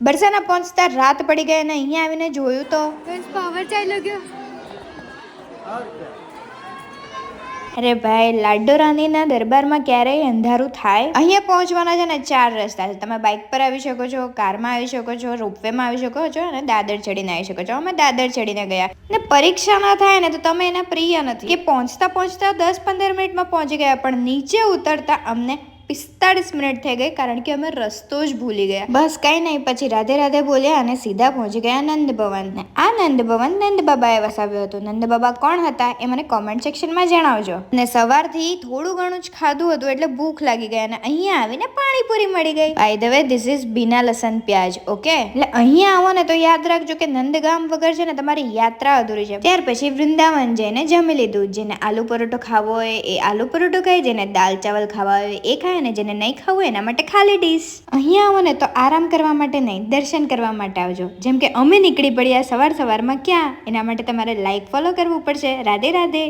બરસાના પહોંચતા રાત પડી ગઈ અને અહીંયા આવીને જોયું તો પાવર ચાલ્યો ગયો. અરે ભાઈ, લાડો રાણીના દરબારમાં ક્યારેય અંધારું થાય? અહીંયા પહોંચવાના છે ને 4 રસ્તા છે. તમે બાઇક પર આવી શકો છો, કારમાં આવી શકો છો, રોપવેમાં આવી શકો છો અને દાદર ચડીને આવી શકો છો. અમે દાદર ચડીને ગયા ને પરીક્ષા ના થાય ને તો તમે એના પ્રિય નથી કે પહોંચતા 10-15 મિનિટમાં પહોંચી ગયા, પણ નીચે ઉતરતા અમને 45 મિનિટ થઈ ગઈ, કારણ કે અમે રસ્તો જ ભૂલી ગયા. બસ કઈ નહીં, પછી રાધે રાધે બોલ્યા અને સીધા પહોંચી ગયા નંદ ભવન. આ નંદ ભવન નંદ બાબાએ વસાવ્યો હતો. નંદ બાબા કોણ હતા એ મને કોમેન્ટ સેક્શનમાં જણાવજો. અને સવારથી થોડું ઘણું જ ખાધું હતું એટલે ભૂખ લાગી ગઈ અને અહીંયા આવીને પાણીપુરી મળી ગઈ. By the way, this is બિના લસણ પ્યાજ. ઓકે, એટલે અહીંયા આવો ને તો યાદ રાખજો કે નંદગામ વગર છે ને તમારી યાત્રા અધૂરી છે. ત્યાર પછી વૃંદાવન જઈને જમી લીધું. જેને આલુ પરોઠો ખાવો હોય એ આલુ પરોઠો ખાય, જેને દાલ ચાવલ ખાવા હોય એ ખાય અને જેને નહીં ખાવું એના માટે ખાલી ડીશ. અહીંયા આવો ને તો આરામ કરવા માટે નહીં, દર્શન કરવા માટે આવજો. જેમ કે અમે નીકળી પડ્યા સવારમાં ક્યાં, એના માટે તમારે લાઈક ફોલો કરવું પડશે. રાધે રાધે.